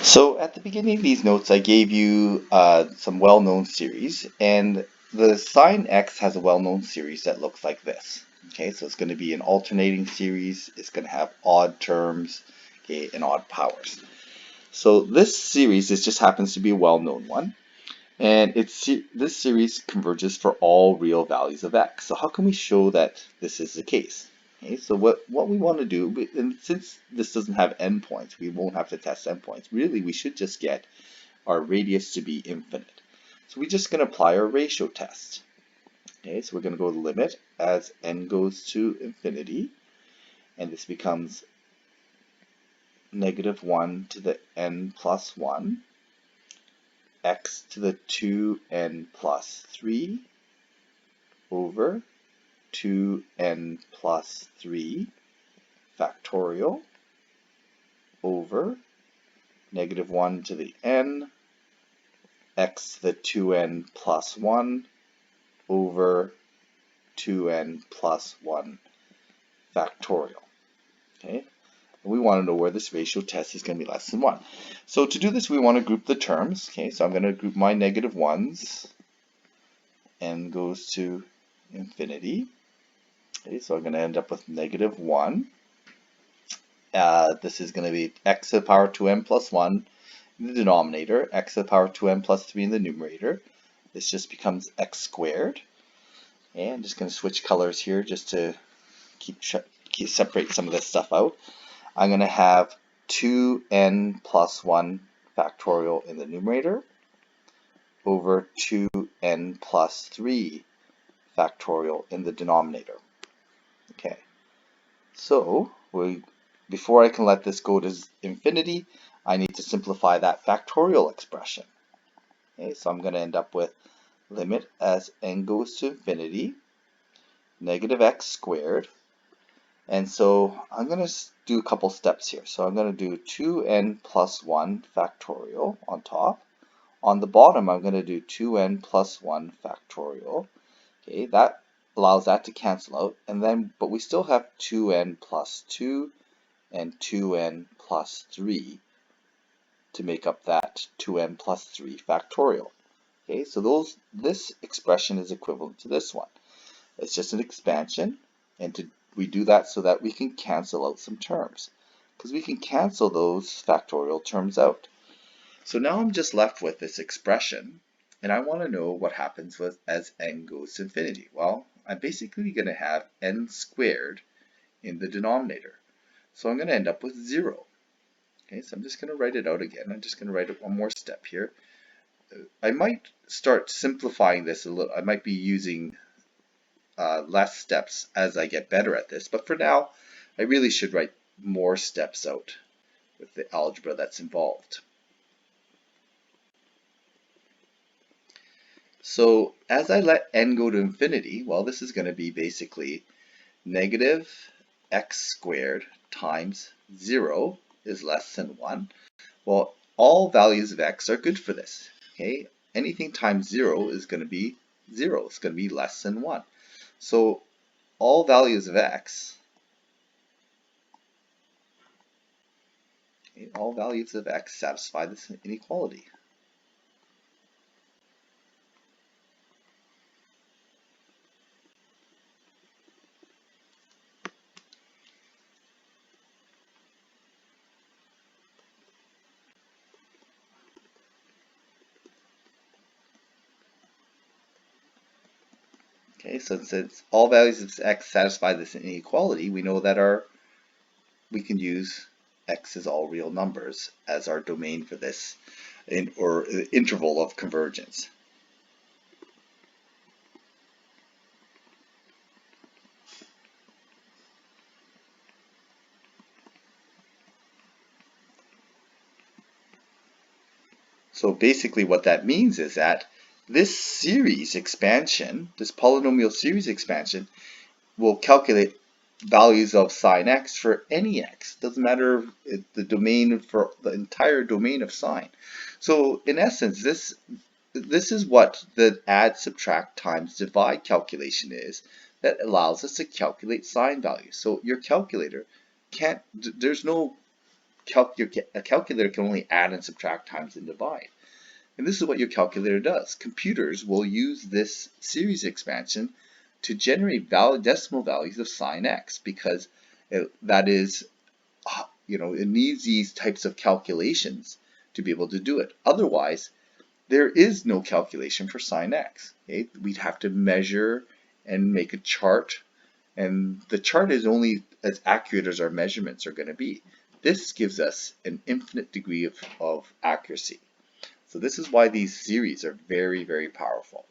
So at the beginning of these notes, I gave you some well-known series, and the sine x has a well-known series that looks like this. Okay, so it's going to be an alternating series. It's going to have odd terms, okay, and odd powers. So this series, this just happens to be a well-known one, and this series converges for all real values of x. So how can we show that this is the case? Okay, so what we want to do, and since this doesn't have endpoints, we won't have to test endpoints. Really, we should just get our radius to be infinite. So we're just going to apply our ratio test. Okay, so we're going to go to limit as n goes to infinity, and this becomes -1 to the n plus 1, x to the 2n plus 3 over 2n plus 3 factorial over -1 to the n, x to the 2n plus 1 over 2n plus 1 factorial. Okay, and we want to know where this ratio test is going to be less than 1. So to do this, we want to group the terms. Okay, so I'm going to group my -1s. N goes to infinity. Okay, so I'm going to end up with -1. This is going to be x to the power 2n plus 1 in the denominator, x to the power 2n plus 3 in the numerator. This just becomes x squared. And I'm just going to switch colors here just to separate some of this stuff out. I'm going to have 2n plus 1 factorial in the numerator over 2n plus 3 factorial in the denominator. Okay, so before I can let this go to infinity, I need to simplify that factorial expression. Okay, so I'm going to end up with limit as n goes to infinity, -x squared. And so I'm going to do a couple steps here. So I'm going to do 2n plus 1 factorial on top. On the bottom, I'm going to do 2n plus 1 factorial. Okay, that allows that to cancel out. And then, but we still have 2n plus 2 and 2n plus 3 to make up that 2n plus 3 factorial. Okay, so this expression is equivalent to this one. It's just an expansion, and we do that so that we can cancel out some terms, because we can cancel those factorial terms out. So now I'm just left with this expression, and I want to know what happens as n goes to infinity. Well, I'm basically going to have n squared in the denominator. So I'm going to end up with 0. Okay, so I'm just going to write it out again. I'm just going to write it one more step here. I might start simplifying this a little. I might be using less steps as I get better at this, but for now, I really should write more steps out with the algebra that's involved. So as I let n go to infinity, well, this is going to be basically -x squared times 0 is less than 1. Well, all values of x are good for this. Okay, anything times 0 is going to be 0. It's going to be less than 1. So all values of x, okay, all values of x satisfy this inequality. Okay, so since all values of x satisfy this inequality, we know that we can use x as all real numbers as our domain for this interval of convergence. So basically what that means is that this series expansion, this polynomial series expansion, will calculate values of sine x for any x. Doesn't matter the domain for the entire domain of sine. So in essence, this is what the add, subtract, times, divide calculation is that allows us to calculate sine values. So your calculator there's no a calculator can only add and subtract times and divide. And this is what your calculator does. Computers will use this series expansion to generate decimal values of sine x, because that is, it needs these types of calculations to be able to do it. Otherwise, there is no calculation for sine x. Okay? We'd have to measure and make a chart, and the chart is only as accurate as our measurements are going to be. This gives us an infinite degree of accuracy. So this is why these series are very, very powerful.